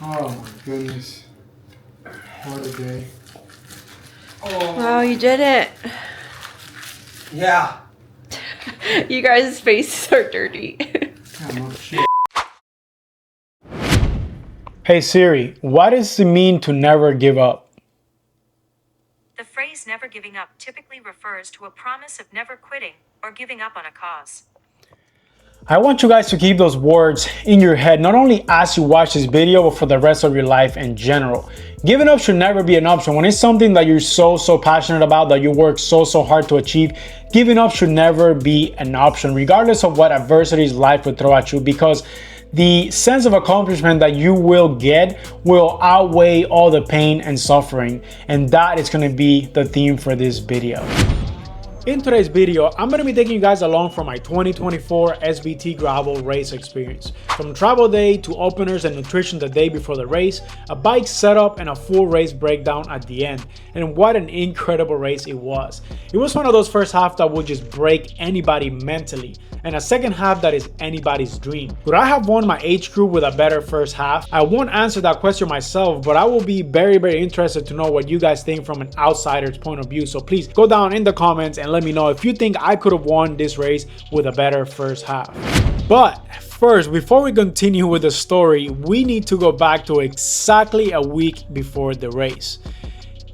Oh my goodness. What a day. Oh. Wow, you did it. Yeah. You guys' faces are dirty. Yeah, no shit. Hey Siri, what does it mean to never give up? The phrase never giving up typically refers to a promise of never quitting or giving up on a cause. I want you guys to keep those words in your head, not only as you watch this video, but for the rest of your life in general. Giving up should never be an option. When it's something that you're so passionate about, that you work so hard to achieve, giving up should never be an option, regardless of what adversities life would throw at you, because the sense of accomplishment that you will get will outweigh all the pain and suffering. And that is going to be the theme for this video. In today's video, I'm going to be taking you guys along for my 2024 SBT GRVL race experience. From travel day to openers and nutrition the day before the race, a bike setup and a full race breakdown at the end. And what an incredible race it was. It was one of those first half that would just break anybody mentally, and a second half that is anybody's dream. Could I have won my age group with a better first half? I won't answer that question myself, but I will be very interested to know what you guys think from an outsider's point of view. So please go down in the comments and let me know if you think I could have won this race with a better first half. But first, before we continue with the story, we need to go back to exactly a week before the race.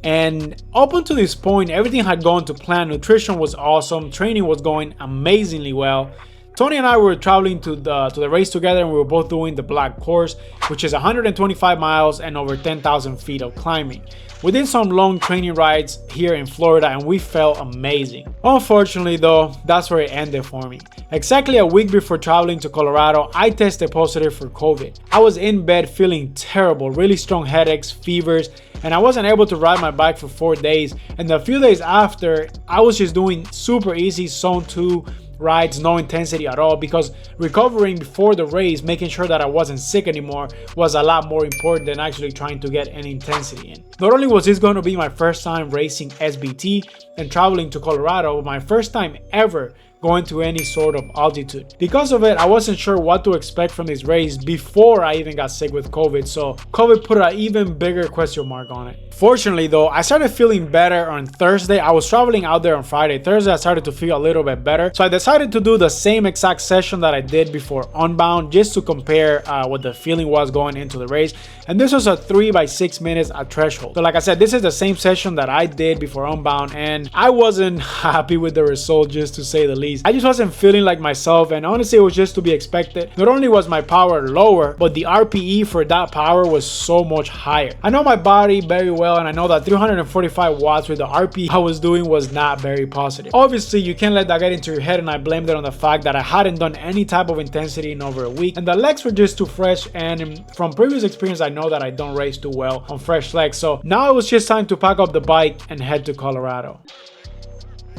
And up until this point, everything had gone to plan. Nutrition was awesome, training was going amazingly well. Tony and I were traveling to the race together, and we were both doing the black course, which is 125 miles and over 10,000 feet of climbing. We did some long training rides here in Florida, and we felt amazing. Unfortunately though, that's where it ended for me. Exactly a week before traveling to Colorado, I tested positive for COVID. I was in bed feeling terrible, really strong headaches, fevers, and I wasn't able to ride my bike for 4 days. And a few days after, I was just doing super easy zone 2 rides, no intensity at all, because recovering before the race, making sure that I wasn't sick anymore, was a lot more important than actually trying to get any intensity in. Not only was this going to be my first time racing SBT and traveling to Colorado, but my first time ever going to any sort of altitude. Because of it, I wasn't sure what to expect from this race before I even got sick with COVID, so COVID put an even bigger question mark on it. Fortunately though, I started feeling better on Thursday. I was traveling out there on Friday. Thursday I started to feel a little bit better, so I decided to do the same exact session that I did before Unbound, just to compare what the feeling was going into the race. And this was a 3 by 6 minutes at threshold. So like I said, this is the same session that I did before Unbound, and I wasn't happy with the result, just to say the least. I just wasn't feeling like myself, and honestly it was just to be expected. Not only was my power lower, but the RPE for that power was so much higher. I know my body very well, and I know that 345 watts with the RPE I was doing was not very positive. Obviously you can't let that get into your head, and I blamed it on the fact that I hadn't done any type of intensity in over a week, and the legs were just too fresh. And from previous experience, I know that I don't race too well on fresh legs, so now it was just time to pack up the bike and head to Colorado.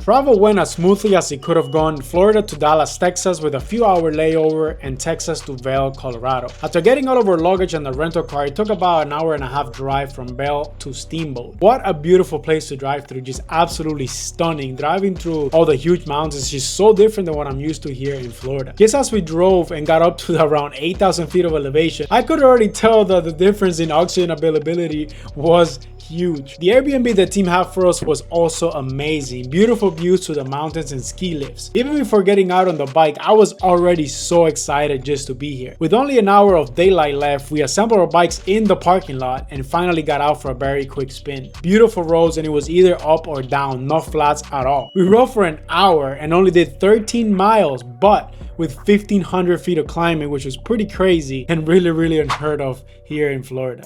Travel went as smoothly as it could have gone. Florida to Dallas, Texas with a few hour layover, and Texas to Vail, Colorado. After getting all of our luggage and the rental car, it took about an hour and a half drive from Vail to Steamboat. What a beautiful place to drive through, just absolutely stunning. Driving through all the huge mountains is just so different than what I'm used to here in Florida. Just as we drove and got up to around 8,000 feet of elevation, I could already tell that the difference in oxygen availability was huge. The Airbnb the team had for us was also amazing. Beautiful views to the mountains and ski lifts. Even before getting out on the bike, I was already so excited just to be here. With only an hour of daylight left, we assembled our bikes in the parking lot and finally got out for a very quick spin. Beautiful roads, and it was either up or down, no flats at all. We rode for an hour and only did 13 miles, but with 1,500 feet of climbing, which was pretty crazy and really unheard of here in Florida.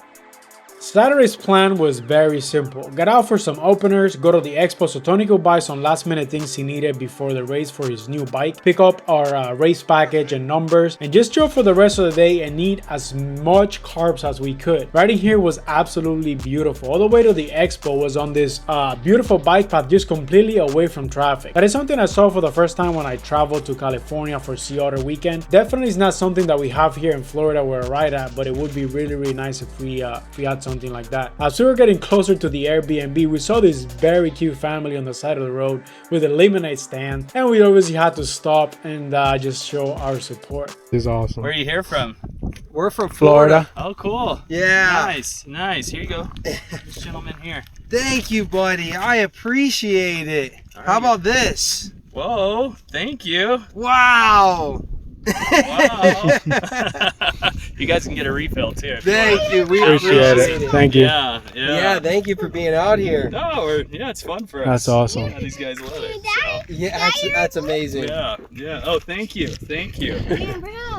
Saturday's plan was very simple. Get out for some openers, go to the expo so Tony could buy some last minute things he needed before the race for his new bike, pick up our race package and numbers, and just chill for the rest of the day and eat as much carbs as we could. Riding here was absolutely beautiful. All the way to the expo was on this beautiful bike path, just completely away from traffic. That is something I saw for the first time when I traveled to California for Sea Otter weekend. Definitely is not something that we have here in Florida where I ride at, but it would be really nice if we had something like that. As we were getting closer to the Airbnb, we saw this very cute family on the side of the road with a lemonade stand, and we obviously had to stop and just show our support. This is awesome. Where are you here from? We're from Florida. Oh, cool. Yeah. Nice, nice. Here you go. This gentleman here. Thank you, buddy. I appreciate it. How about this? Whoa, thank you. Wow. Wow. You guys can get a refill too. Thank you. We Appreciate it. Thank you. Yeah, yeah. Yeah, thank you for being out here. No, yeah, it's fun for us. That's awesome. Yeah, these guys love it. So. Yeah, that's amazing. Yeah, yeah. Oh, thank you. Thank you.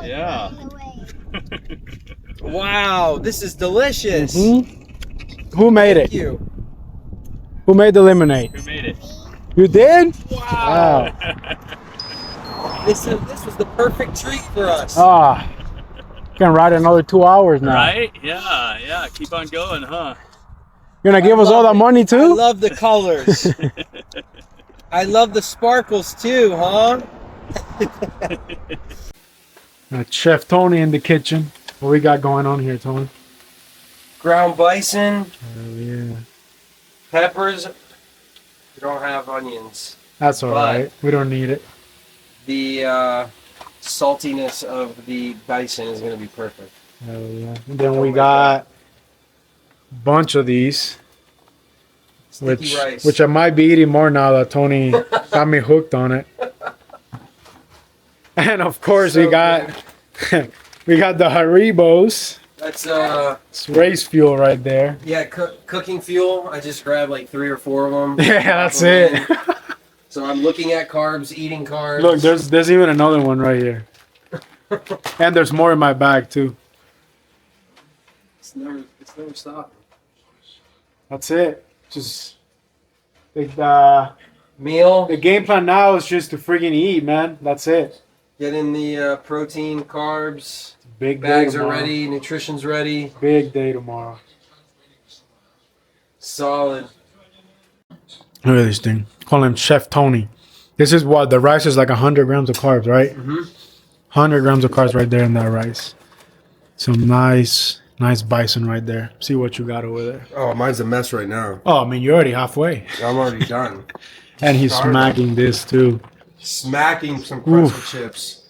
Yeah. Wow, this is delicious. Who made Thank it? you. Who made the lemonade? Who made it? You did? Wow. Wow. This was the perfect treat for us. Ah, can ride another 2 hours now. Right? Yeah, yeah. Keep on going, huh? You're gonna give us all that money I too? love the colors. I love the sparkles too, huh? Chef Tony in the kitchen. What we got going on here, Tony? Ground bison, Oh yeah. peppers. We don't have onions. That's all But- right. We don't need it. The saltiness of the bison is going to be perfect. Hell yeah. And then we got a bunch of these, Sticky rice. which I might be eating more now that Tony got me hooked on it. And of course So we got we got the Haribos. That's It's race fuel right there. yeah, cooking fuel. I just grabbed like 3 or 4 of them. Yeah, that's it. So I'm looking at carbs, eating carbs. Look, there's even another one right here. And there's more in my bag too. It's never stopping. That's it. Just the Meal. game plan now is just to freaking eat, man. That's it. Get in the protein, carbs. Big day Bags are tomorrow. ready. Nutrition's ready. Big day tomorrow. Solid. Look at this thing. Call him Chef Tony. This is what the rice is like 100 grams of carbs, right? 100 grams of carbs right there in that rice. Some nice bison right there. See what you got over there. Oh, mine's a mess right now. Oh, I mean, you're already halfway. I'm already done. And he's smacking this too. Smacking some pretzel Oof. chips.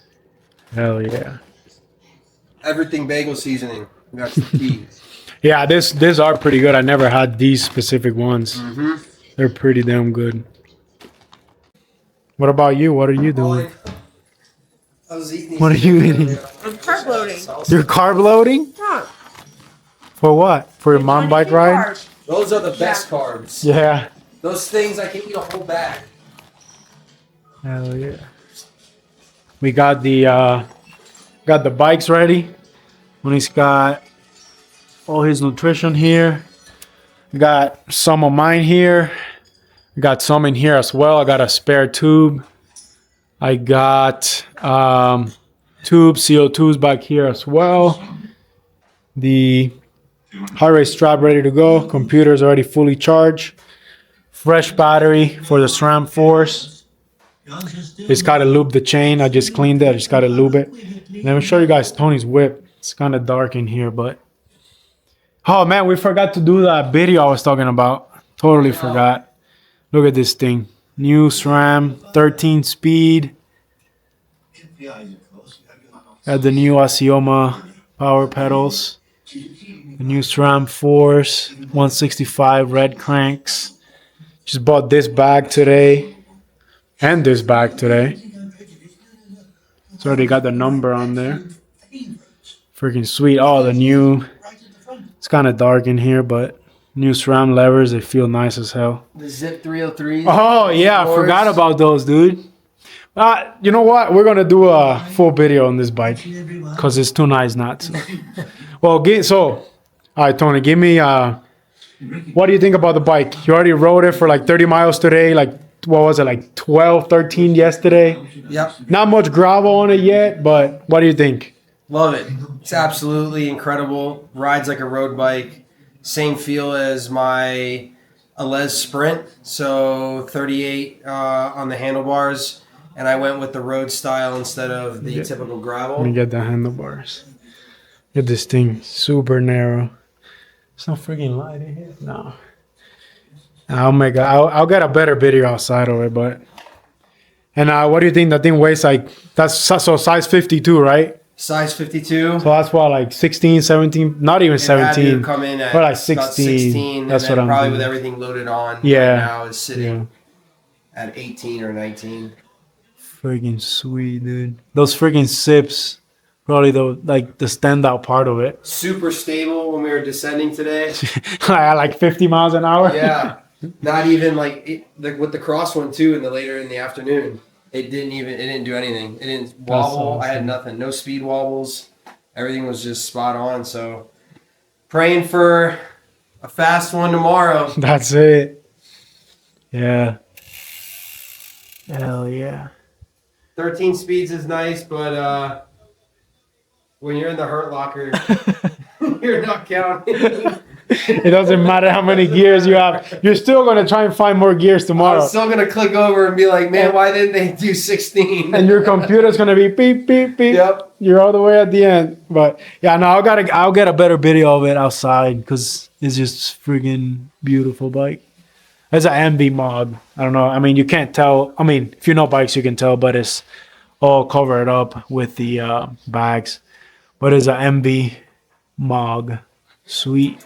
Hell yeah. Everything bagel seasoning. That's the key. Yeah, this are pretty good. I never had these specific ones. They're pretty damn good. What about you? What are you doing? I was eating. What are you eating? I'm carb loading. You're carb loading? Yeah. For what? For your mountain bike ride? Those are the best carbs. Yeah. Those things I can eat a whole bag. Hell yeah. We got the bikes ready. When he's got all his nutrition here. We got some of mine here. We got some in here as well. I got a spare tube. I got tube CO2s back here as well. The heart rate strap ready to go. Computer's already fully charged. Fresh battery for the SRAM Force. It's got to lube the chain. I just cleaned it. I just got to lube it. Let me show you guys Tony's whip. It's kind of dark in here, but... Oh, man, we forgot to do that video I was talking about. Totally forgot. Look at this thing. New SRAM, 13 speed. Got the new Asioma power pedals. The new SRAM Force, 165 red cranks. Just bought this bag today. And this bag today. It's already got the number on there. Freaking sweet. Oh, the new... It's kind of dark in here, but new SRAM levers, they feel nice as hell. The Zip 303. Oh, yeah, I forgot about those, dude. You know what? We're going to do a full video on this bike because it's too nice not to. Well, all right, Tony, give me, what do you think about the bike? You already rode it for like 30 miles today, like, what was it, like 12, 13 yesterday? Yep. Not much gravel on it yet, but what do you think? Love it. It's absolutely incredible. Rides like a road bike. Same feel as my Alez Sprint. So 38 on the handlebars. And I went with the road style instead of the typical gravel. Let me get the handlebars. Get this thing super narrow. It's not freaking light in here. No. I'll get a better video outside of it, but. And what do you think? That thing weighs like, that's so size 52, right? Size 52. So that's what, like 16, 17, not even And have 17. you come in at Or like about 16. That's and what then I'm probably thinking. with everything loaded on Yeah. right now is sitting at 18 or 19. Friggin' sweet, dude. Those friggin' sips, probably the standout part of it. Super stable when we were descending today. At like 50 miles an hour. Yeah. Not even like with the cross one too later in the afternoon. It didn't do anything. It didn't wobble. I had awesome. nothing. No speed wobbles. Everything was just spot on. So praying for a fast one tomorrow. That's it. Yeah. Hell yeah. 13 speeds is nice, but when you're in the hurt locker, you're not counting. It doesn't matter how many gears you have. You're still going to try and find more gears tomorrow. I'm still going to click over and be like, man, why didn't they do 16? And your computer's going to be beep, beep, beep. Yep. You're all the way at the end. But yeah, no, I'll get a better video of it outside because it's just friggin' beautiful bike. It's an MV mod. I don't know. I mean, you can't tell. I mean, if you know bikes, you can tell, but it's all covered up with the bags. But it's an MV mod. Sweet.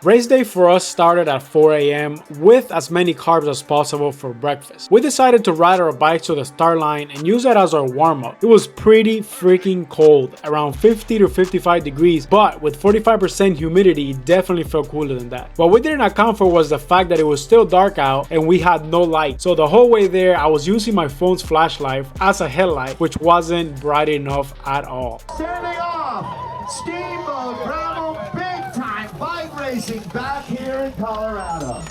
Race day for us started at 4 a.m. with as many carbs as possible for breakfast. We decided to ride our bikes to the start line and use it as our warm-up. It was pretty freaking cold, around 50 to 55 degrees, but with 45% humidity, it definitely felt cooler than that. What we didn't account for was the fact that it was still dark out and we had no light. So the whole way there, I was using my phone's flashlight as a headlight, which wasn't bright enough at all. Standing off, Steamboat Gravel, big time bike racing back here in Colorado.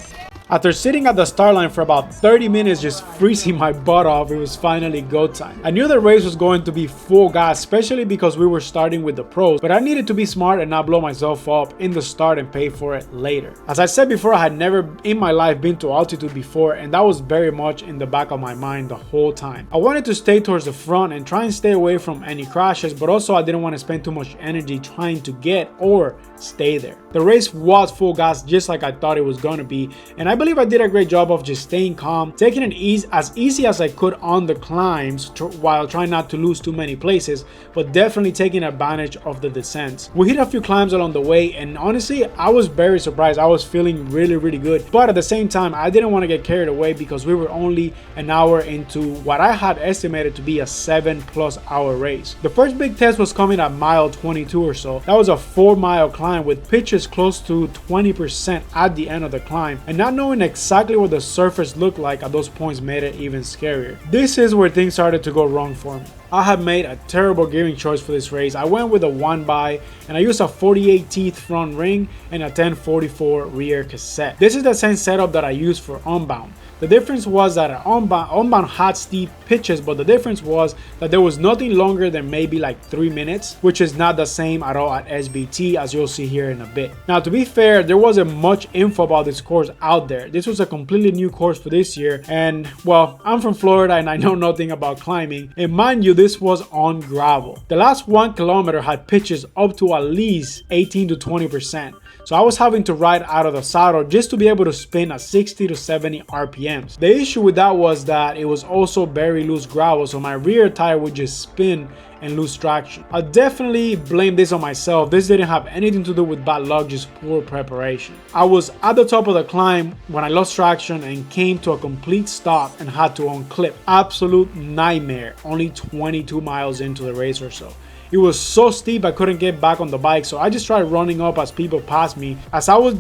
After sitting at the start line for about 30 minutes just freezing my butt off, it was finally go time. I knew the race was going to be full gas, especially because we were starting with the pros, but I needed to be smart and not blow myself up in the start and pay for it later. As I said before, I had never in my life been to altitude before, and that was very much in the back of my mind the whole time. I wanted to stay towards the front and try and stay away from any crashes, but also I didn't want to spend too much energy trying to get or stay there. The race was full gas just like I thought it was going to be, and I believe I did a great job of just staying calm, taking it as easy as I could on the climbs while trying not to lose too many places, but definitely taking advantage of the descents. We hit a few climbs along the way, and honestly, I was very surprised. I was feeling really good, but at the same time, I didn't want to get carried away because we were only an hour into what I had estimated to be a 7+ hour race. The first big test was coming at mile 22 or so. That was a 4-mile climb with pitches close to 20% at the end of the climb, and not knowing exactly what the surface looked like at those points made it even scarier. This is where things started to go wrong for me. I have made a terrible gearing choice for this race. I went with a 1x and I used a 48 teeth front ring and a 1044 rear cassette. This is the same setup that I used for Unbound. The difference was that Unbound had steep pitches, but the difference was that there was nothing longer than maybe like 3 minutes, which is not the same at all at SBT, as you'll see here in a bit. Now, to be fair, there wasn't much info about this course out there. This was a completely new course for this year, and well, I'm from Florida and I know nothing about climbing, and mind you, this was on gravel. The last 1 kilometer had pitches up to at least 18 to 20%. So I was having to ride out of the saddle just to be able to spin at 60 to 70 RPMs. The issue with that was that it was also very loose gravel, so my rear tire would just spin and lose traction. I definitely blame this on myself. This didn't have anything to do with bad luck, just poor preparation. I was at the top of the climb when I lost traction and came to a complete stop and had to unclip. Absolute nightmare, only 22 miles into the race or so. It was so steep I couldn't get back on the bike, so I just tried running up as people passed me.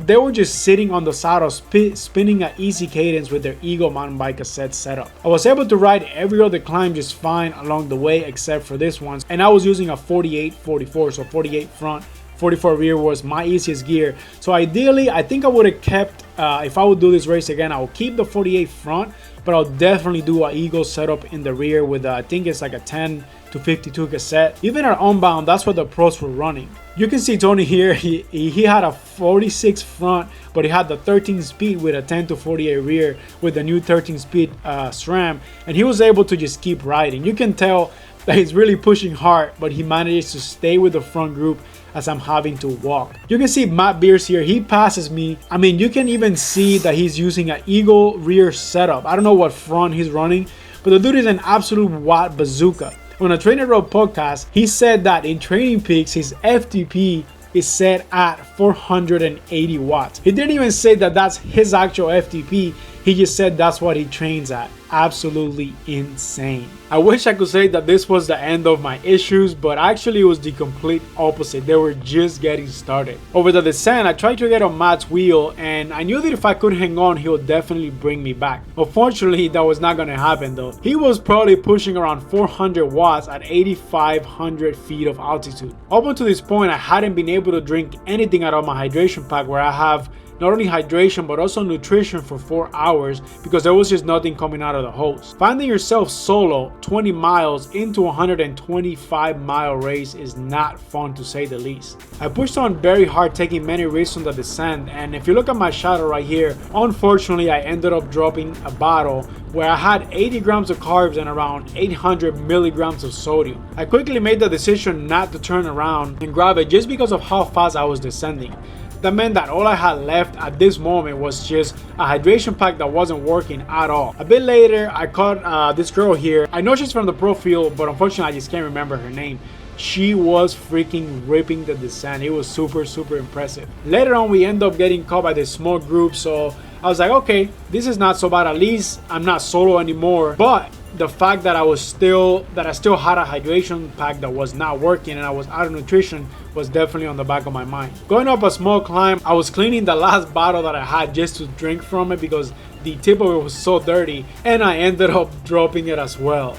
They were just sitting on the saddle spinning at easy cadence with their Eagle mountain bike cassette setup. I was able to ride every other climb just fine along the way except for this one, and I was using a 48-44, so 48 front, 44 rear was my easiest gear. So ideally, I think I would have kept, if I would do this race again, I would keep the 48 front, but I'll definitely do an Eagle setup in the rear with, I think it's like a 10 to 52 cassette. Even at Unbound, that's what the pros were running. You can see Tony here, he had a 46 front, but he had the 13 speed with a 10 to 48 rear with the new 13 speed SRAM, and he was able to just keep riding. You can tell that he's really pushing hard, but he manages to stay with the front group as I'm having to walk. You can see Matt Beers here, he passes me. I mean, you can even see that he's using an Eagle rear setup. I don't know what front he's running, but the dude is an absolute watt bazooka. On a Trainer Road podcast, he said that in Training Peaks, his FTP is set at 480 watts. He didn't even say that that's his actual FTP. He just said that's what he trains at. Absolutely insane. I wish I could say that this was the end of my issues, but actually it was the complete opposite. They were just getting started. Over the descent, I tried to get on Matt's wheel, and I knew that if I could hang on, he would definitely bring me back. Unfortunately, that was not gonna happen though. He was probably pushing around 400 watts at 8,500 feet of altitude. Up until this point, I hadn't been able to drink anything out of my hydration pack, where I have not only hydration but also nutrition for 4 hours because there was just nothing coming out of the hose. Finding yourself solo 20 miles into a 125 mile race is not fun, to say the least. I pushed on very hard, taking many risks on the descent, and if you look at my shadow right here, unfortunately I ended up dropping a bottle where I had 80 grams of carbs and around 800 milligrams of sodium. I quickly made the decision not to turn around and grab it just because of how fast I was descending. That meant that all I had left at this moment was just a hydration pack that wasn't working at all. A bit later, I caught this girl here. I know she's from the pro field, but unfortunately I just can't remember her name. She was freaking ripping the descent. It was super impressive. Later on, we end up getting caught by this small group, so I was like, okay, this is not so bad. At least I'm not solo anymore. But the fact that I still had a hydration pack that was not working and I was out of nutrition was definitely on the back of my mind. Going up a small climb, I was cleaning the last bottle that I had just to drink from it because the tip of it was so dirty, and I ended up dropping it as well.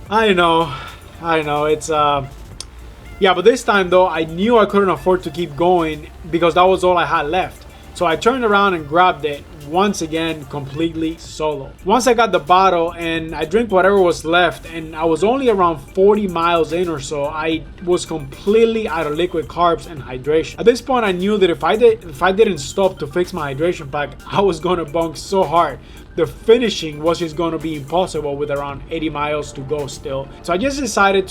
I know, it's yeah, but this time though, I knew I couldn't afford to keep going because that was all I had left. So I turned around and grabbed it, once again completely solo. Once I got the bottle and I drank whatever was left, and I was only around 40 miles in or so, I was completely out of liquid carbs and hydration. At this point I knew that if I didn't stop to fix my hydration pack, I was gonna bunk so hard. The finishing was just going to be impossible with around 80 miles to go still. So I decided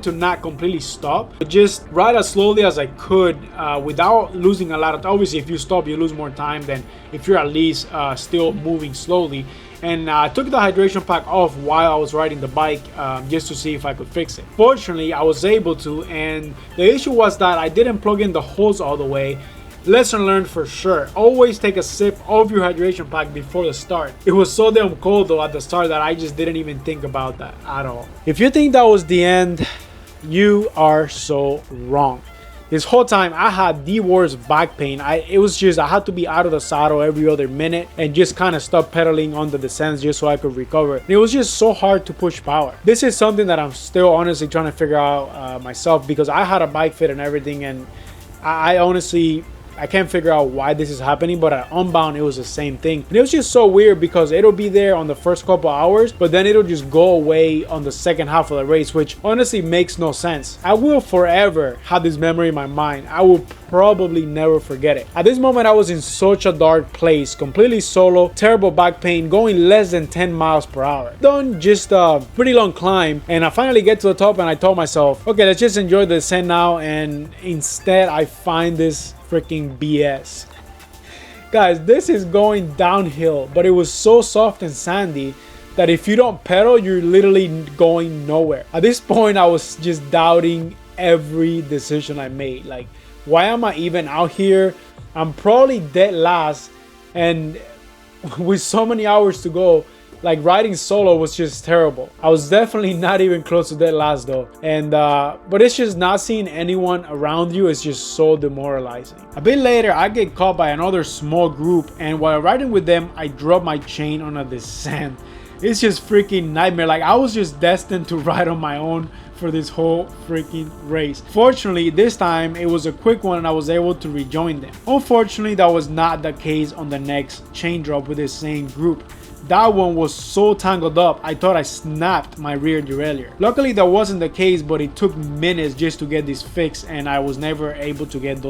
to not completely stop, but just ride as slowly as I could without losing a lot of, obviously if you stop you lose more time than if you're at least still moving slowly. And I took the hydration pack off while I was riding the bike just to see if I could fix it. Fortunately, I was able to, and the issue was that I didn't plug in the hose all the way. Lesson learned for sure. Always take a sip of your hydration pack before the start. It was so damn cold though at the start that I just didn't even think about that at all. If you think that was the end, you are so wrong. This whole time I had the worst back pain. It was just I had to be out of the saddle every other minute and just kind of stop pedaling on the descents just so I could recover. And it was just so hard to push power. This is something that I'm still honestly trying to figure out myself, because I had a bike fit and everything, and I honestly can't figure out why this is happening. But at Unbound it was the same thing, and it was just so weird because it'll be there on the first couple hours, but then it'll just go away on the second half of the race, which honestly makes no sense. I will forever have this memory in my mind. I will probably never forget it. At this moment I was in such a dark place, completely solo, terrible back pain, going less than 10 miles per hour. Done just a pretty long climb, and I finally get to the top and I told myself, okay, let's just enjoy the descent now, and instead I find this freaking BS. Guys, this is going downhill, but it was so soft and sandy that if you don't pedal, you're literally going nowhere. At this point, I was just doubting every decision I made. Like, why am I even out here? I'm probably dead last, and with so many hours to go, like, riding solo was just terrible. I was definitely not even close to dead last though. And but it's just not seeing anyone around you is just so demoralizing. A bit later I get caught by another small group, and while riding with them I drop my chain on a descent. It's just freaking nightmare. Like, I was just destined to ride on my own for this whole freaking race. Fortunately, this time it was a quick one and I was able to rejoin them. Unfortunately, that was not the case on the next chain drop with the same group. That one was so tangled up, I thought I snapped my rear derailleur. Luckily that wasn't the case, but it took minutes just to get this fixed, and I was never able to get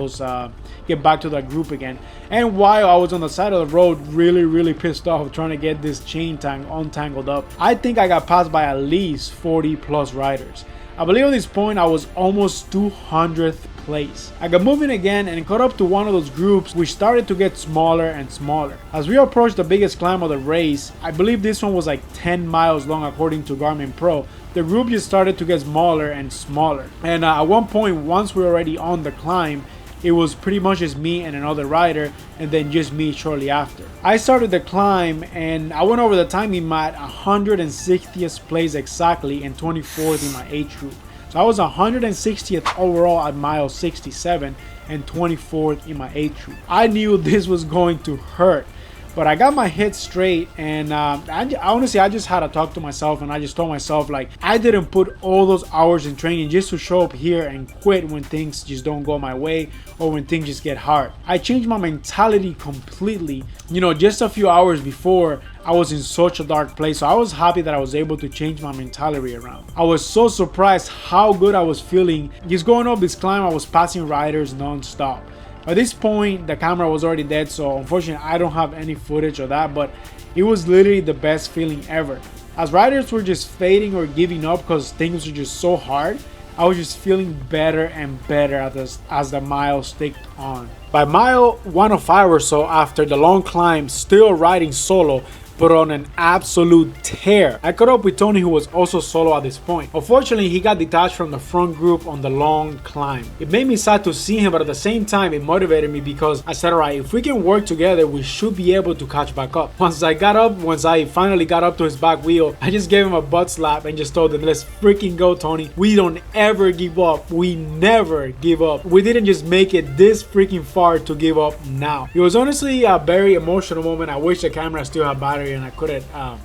back to that group again. And while I was on the side of the road, really pissed off trying to get this chain untangled up, I think I got passed by at least 40 plus riders. I believe at this point I was almost 200th place. I got moving again and caught up to one of those groups which started to get smaller and smaller. As we approached the biggest climb of the race, I believe this one was like 10 miles long according to Garmin Pro, the group just started to get smaller and smaller. And at one point, once we were already on the climb, it was pretty much just me and another rider, and then just me shortly after. I started the climb and I went over the timing mat 160th place exactly and 24th in my age group. So I was 160th overall at mile 67 and 24th in my age group. I knew this was going to hurt, but I got my head straight, and honestly, I just had to talk to myself, and I just told myself, like, I didn't put all those hours in training just to show up here and quit when things just don't go my way or when things just get hard. I changed my mentality completely. You know, just a few hours before, I was in such a dark place, so I was happy that I was able to change my mentality around. I was so surprised how good I was feeling. Just going up this climb, I was passing riders non-stop. At this point, the camera was already dead, so unfortunately I don't have any footage of that, but it was literally the best feeling ever. As riders were just fading or giving up because things were just so hard, I was just feeling better and better as the miles ticked on. By mile 105 or so, after the long climb, still riding solo, but on an absolute tear, I caught up with Tony, who was also solo at this point. Unfortunately, he got detached from the front group on the long climb. It made me sad to see him, but at the same time, it motivated me because I said, alright, if we can work together, we should be able to catch back up. Once I finally got up to his back wheel, I just gave him a butt slap and just told him, let's freaking go, Tony. We don't ever give up. We never give up. We didn't just make it this freaking far to give up now. It was honestly a very emotional moment. I wish the camera still had battery and I could have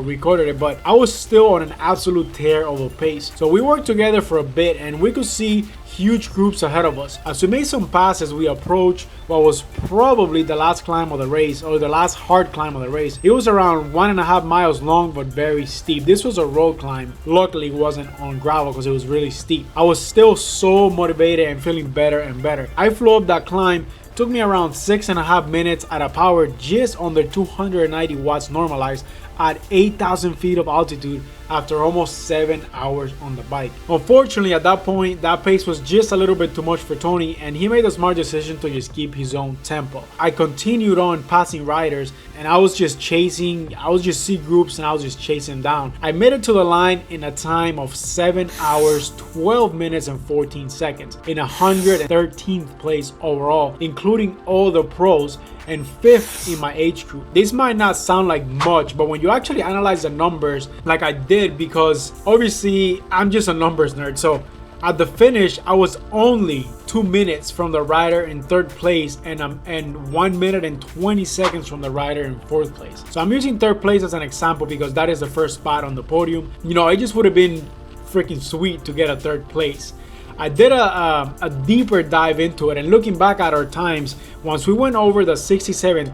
recorded it, but I was still on an absolute tear of a pace. So we worked together for a bit and we could see huge groups ahead of us. As we made some passes, we approached what was probably the last climb of the race, or the last hard climb of the race. It was around 1.5 miles long but very steep. This was a road climb. Luckily it wasn't on gravel because it was really steep. I was still so motivated and feeling better and better. I flew up that climb. Took me around 6.5 minutes at a power just under 290 watts normalized at 8,000 feet of altitude after almost 7 hours on the bike. Unfortunately, at that point, that pace was just a little bit too much for Tony, and he made a smart decision to just keep his own tempo. I continued on passing riders, and I was just see groups and I was just chasing down. I made it to the line in a time of 7 hours, 12 minutes and 14 seconds in 113th place overall, including all the pros, and 5th in my age group. This might not sound like much, but when you actually analyze the numbers like I did, because obviously I'm just a numbers nerd, so at the finish I was only 2 minutes from the rider in 3rd place and 1 minute and 20 seconds from the rider in 4th place. So I'm using 3rd place as an example because that is the first spot on the podium. You know, it just would have been freaking sweet to get a 3rd place. I did a deeper dive into it, and looking back at our times, once we went over the 67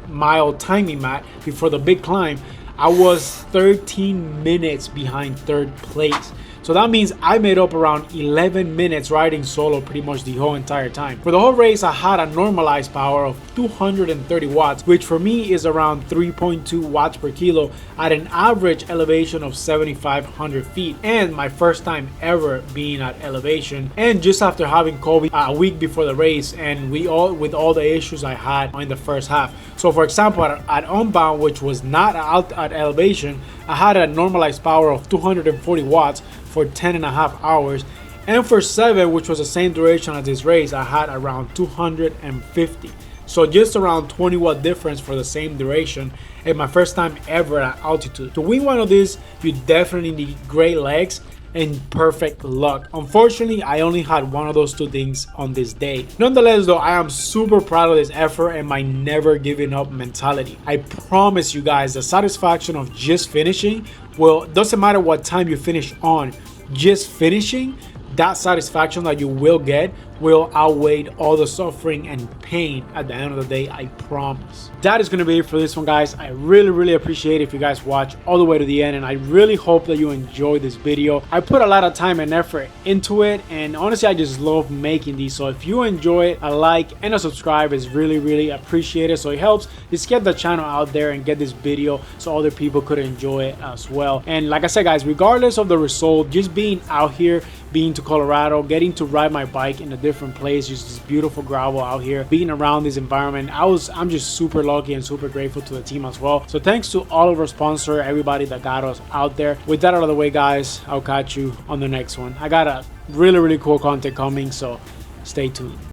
mile timing mat before the big climb, I was 13 minutes behind 3rd place. So that means I made up around 11 minutes riding solo pretty much the whole entire time. For the whole race, I had a normalized power of 230 watts, which for me is around 3.2 watts per kilo at an average elevation of 7,500 feet. And my first time ever being at elevation, and just after having COVID a week before the race, and with all the issues I had in the first half. So for example, at Unbound, which was not out at elevation, I had a normalized power of 240 watts for 10.5 hours, and for 7, which was the same duration as this race, I had around 250. So just around 20 watt difference for the same duration, and my first time ever at altitude. To win one of these, you definitely need great legs and perfect luck. Unfortunately, I only had one of those two things on this day. Nonetheless though, I am super proud of this effort and my never giving up mentality. I promise you guys, the satisfaction of just finishing, well, it doesn't matter what time you finish on, just finishing, that satisfaction that you will get will outweigh all the suffering and pain at the end of the day, I promise. That is going to be it for this one, guys. I really appreciate it if you guys watch all the way to the end, and I really hope that you enjoyed this video. I put a lot of time and effort into it, and honestly I just love making these. So if you enjoy it, a like and a subscribe is really appreciated, so it helps just get the channel out there and get this video so other people could enjoy it as well. And like I said, guys, regardless of the result, just being out here, being to Colorado, getting to ride my bike in a different place, just this beautiful gravel out here, being around this environment, I'm just super lucky and super grateful to the team as well. So thanks to all of our sponsors, everybody that got us out there. With that out of the way, guys, I'll catch you on the next one. I got a really cool content coming, so stay tuned.